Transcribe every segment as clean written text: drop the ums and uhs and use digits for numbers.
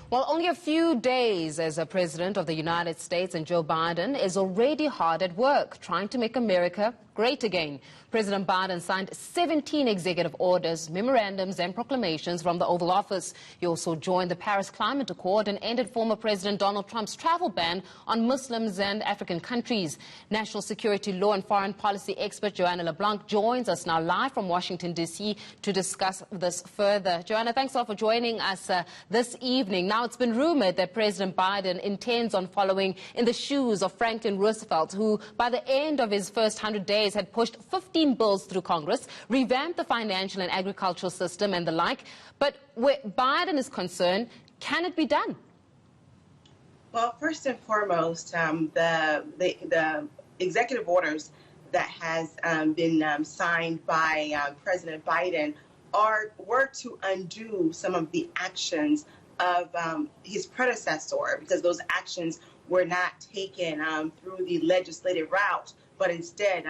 Well, only a few days as a president of the United States, and Joe Biden is already hard at work trying to make America great again. President Biden signed 17 executive orders, memorandums and proclamations from the Oval Office. He also joined the Paris Climate Accord and ended former President Donald Trump's travel ban on Muslims and African countries. National security law and foreign policy expert Joanna LeBlanc joins us now live from Washington, D.C. to discuss this further. Joanna, thanks a lot for joining us this evening. Now, it's been rumored that President Biden intends on following in the shoes of Franklin Roosevelt, who by the end of his first 100 days had pushed 15 bills through Congress, revamped the financial and agricultural system and the like. But where Biden is concerned, can it be done? Well, first and foremost, the executive orders that has been signed by President Biden were to undo some of the actions of his predecessor, because those actions were not taken through the legislative route, but instead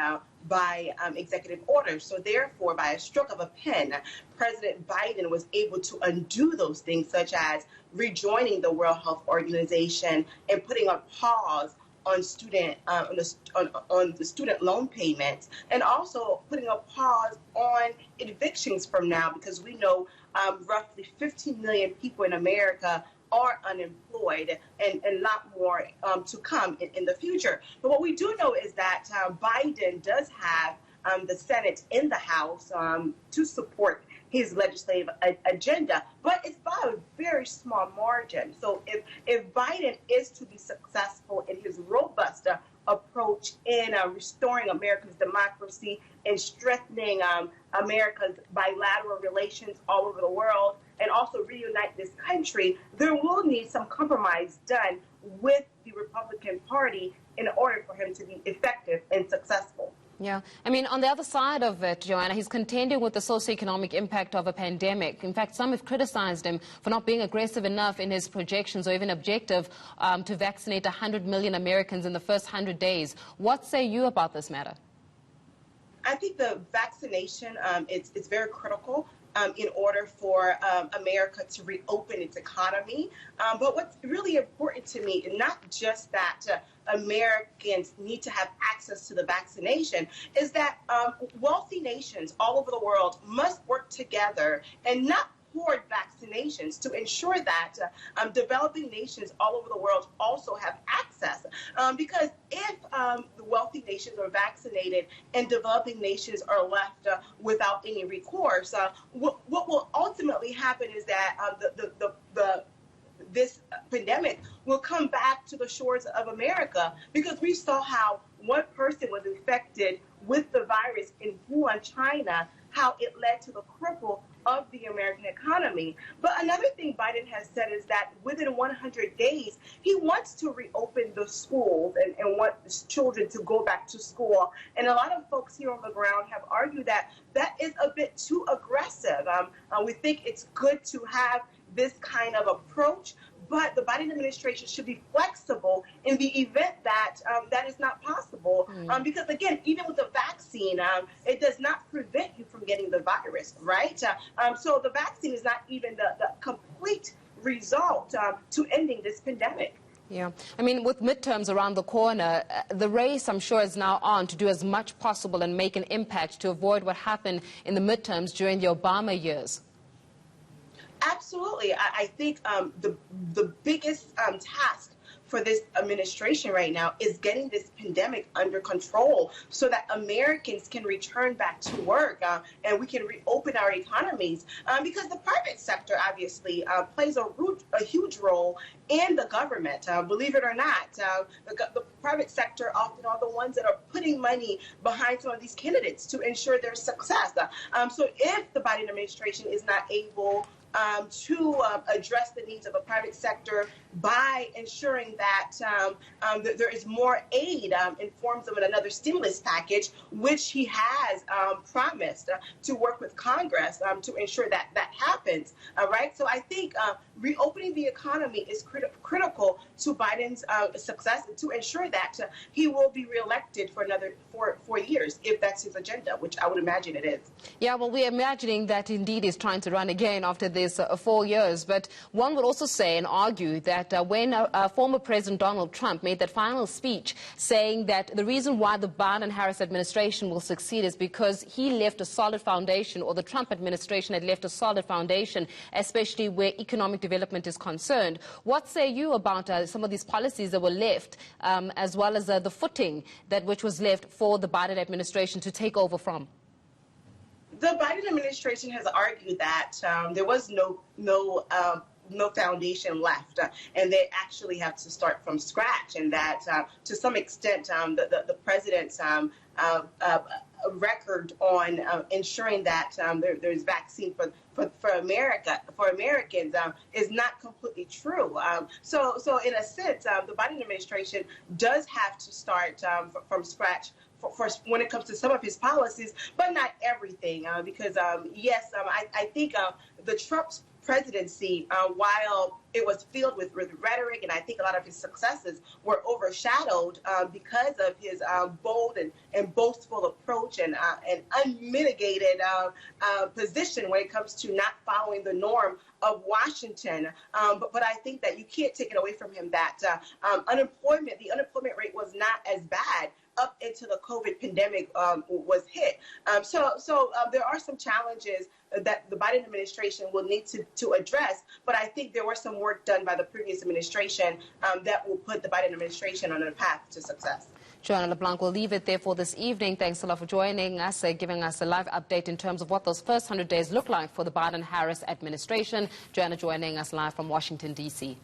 by executive orders. So therefore, by a stroke of a pen, President Biden was able to undo those things, such as rejoining the World Health Organization and putting a pause on the student loan payments, and also putting a pause on evictions from now, because we know roughly 15 million people in America are unemployed, and a lot more to come in the future. But what we do know is that Biden does have the Senate in the House to support his legislative agenda, but it's by a very small margin. So if Biden is to be successful in his robust approach in restoring America's democracy and strengthening America's bilateral relations all over the world, and also reunite this country, there will need some compromise done with the Republican Party in order for him to be effective and successful. Yeah. I mean, on the other side of it, Joanna, he's contending with the socioeconomic impact of a pandemic. In fact, some have criticized him for not being aggressive enough in his projections or even objective to vaccinate 100 million Americans in the first 100 days. What say you about this matter? I think the vaccination, it's very critical in order for America to reopen its economy. But what's really important to me is not just that Americans need to have access to the vaccination, is that wealthy nations all over the world must work together and not hoard vaccinations to ensure that developing nations all over the world also have access. Because if the wealthy nations are vaccinated and developing nations are left without any recourse, what will ultimately happen is that this pandemic will come back to the shores of America, because we saw how one person was infected with the virus in Wuhan, China, how it led to the cripple of the American economy. But another thing Biden has said is that within 100 days, he wants to reopen the schools and wants children to go back to school. And a lot of folks here on the ground have argued that that is a bit too aggressive. We think it's good to have this kind of approach, but the Biden administration should be flexible in the event that that is not possible. Because, again, even with the vaccine, it does not prevent you from getting the virus, right? So the vaccine is not even the complete result to ending this pandemic. Yeah. I mean, with midterms around the corner, the race, I'm sure, is now on to do as much possible and make an impact to avoid what happened in the midterms during the Obama years. Absolutely. I think the biggest task for this administration right now is getting this pandemic under control so that Americans can return back to work and we can reopen our economies. Because the private sector obviously plays a huge role in the government. Believe it or not, the private sector often are the ones that are putting money behind some of these candidates to ensure their success. So if the Biden administration is not able to address the needs of the private sector by ensuring that there is more aid in forms of another stimulus package, which he has promised to work with Congress to ensure that that happens. Right? So I think reopening the economy is critical to Biden's success, and to ensure that he will be reelected for another 4 years, if that's his agenda, which I would imagine it is. Yeah, well, we're imagining that indeed he's trying to run again after these 4 years. But one would also say and argue that when former President Donald Trump made that final speech saying that the reason why the Biden-Harris administration will succeed is because he left a solid foundation, or the Trump administration had left a solid foundation, especially where economic development is concerned. What say you about some of these policies that were left, as well as the footing which was left for the Biden administration to take over from? The Biden administration has argued that there was no foundation left, and they actually have to start from scratch, and that to some extent the president's record on ensuring that there's vaccine for Americans is not completely true. So in a sense, the Biden administration does have to start from scratch for when it comes to some of his policies, but not everything. Because yes, I think the Trump's presidency, while it was filled with rhetoric, and I think a lot of his successes were overshadowed because of his bold and boastful approach and unmitigated position when it comes to not following the norm of Washington. But I think that you can't take it away from him that the unemployment rate was not as bad up into the COVID pandemic was hit. So there are some challenges that the Biden administration will need to address, but I think there was some work done by the previous administration that will put the Biden administration on a path to success. Joanna LeBlanc, we'll leave it there for this evening. Thanks a lot for joining us, giving us a live update in terms of what those first 100 days look like for the Biden-Harris administration. Joanna joining us live from Washington, D.C.